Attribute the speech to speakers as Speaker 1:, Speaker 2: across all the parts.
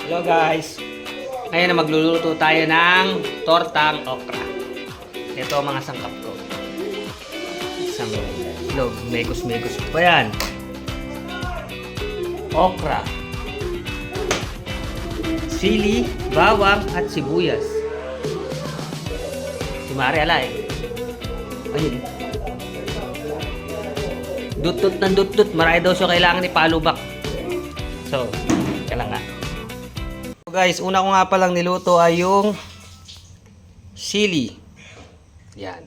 Speaker 1: Hello guys! Ngayon na magluluto tayo ng tortang okra. Ito ang mga sangkap ko. Isang log, mekos-mekos pa yan. Okra. Sili, bawang at sibuyas. Si Mari ala eh. Ayun. Dutut ng dutut. Marami daw siya kailangan ipalubak. So, kailangan nga. So guys, una ko nga palang niluto ay yung sili. Yan.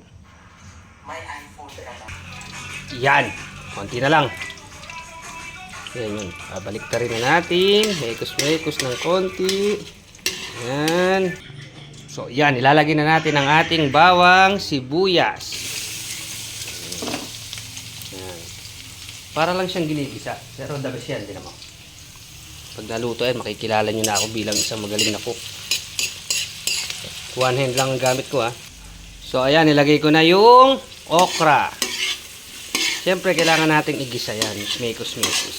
Speaker 1: Yan. Konti na lang. Yan yun. Babalik ta rin na natin. Mekos-mekos ng konti. Yan. So, yan. Ilalagay na natin ang ating bawang sibuyas. Yan. Para lang siyang ginigisa. Pero the best yan. Di naman. Pag naluto yan, makikilala nyo na ako bilang isang magaling na cook. One hand lang ang gamit ko ha. So ayan, nilagay ko na yung okra. Siyempre, kailangan nating igisa yan. Mekos-mekos.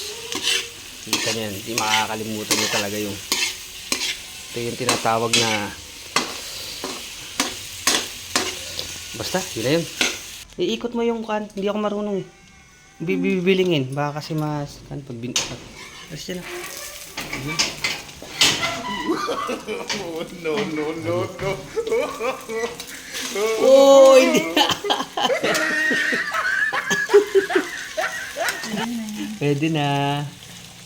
Speaker 1: Kita nyo yan. Hindi makakalimutan nyo talaga yung ito yung tinatawag na basta, yun na yun. Iikot mo yung kan. Hindi ako marunong. Bibilingin. Baka kasi mas kan pag binukot. Basta na.
Speaker 2: No, no, no, no.
Speaker 1: Oh, hindi. Pwede na.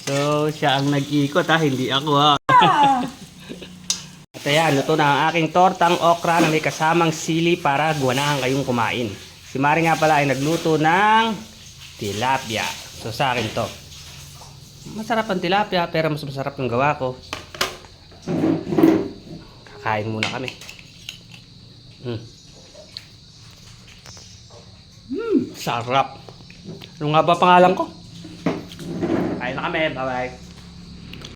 Speaker 1: So, siya ang nag-ikot ha, hindi ako ha. At ayan, luto na ang aking tortang okra na may kasamang sili para guwanahan kayong kumain. Si Mari nga pala ay nagluto ng tilapia. So, sa akin to. Masarap ang tilapia, pero mas masarap yung gawa ko. Kakain muna kami. Sarap. Ano nga ba pangalan ko? Kain na kami. Bye-bye.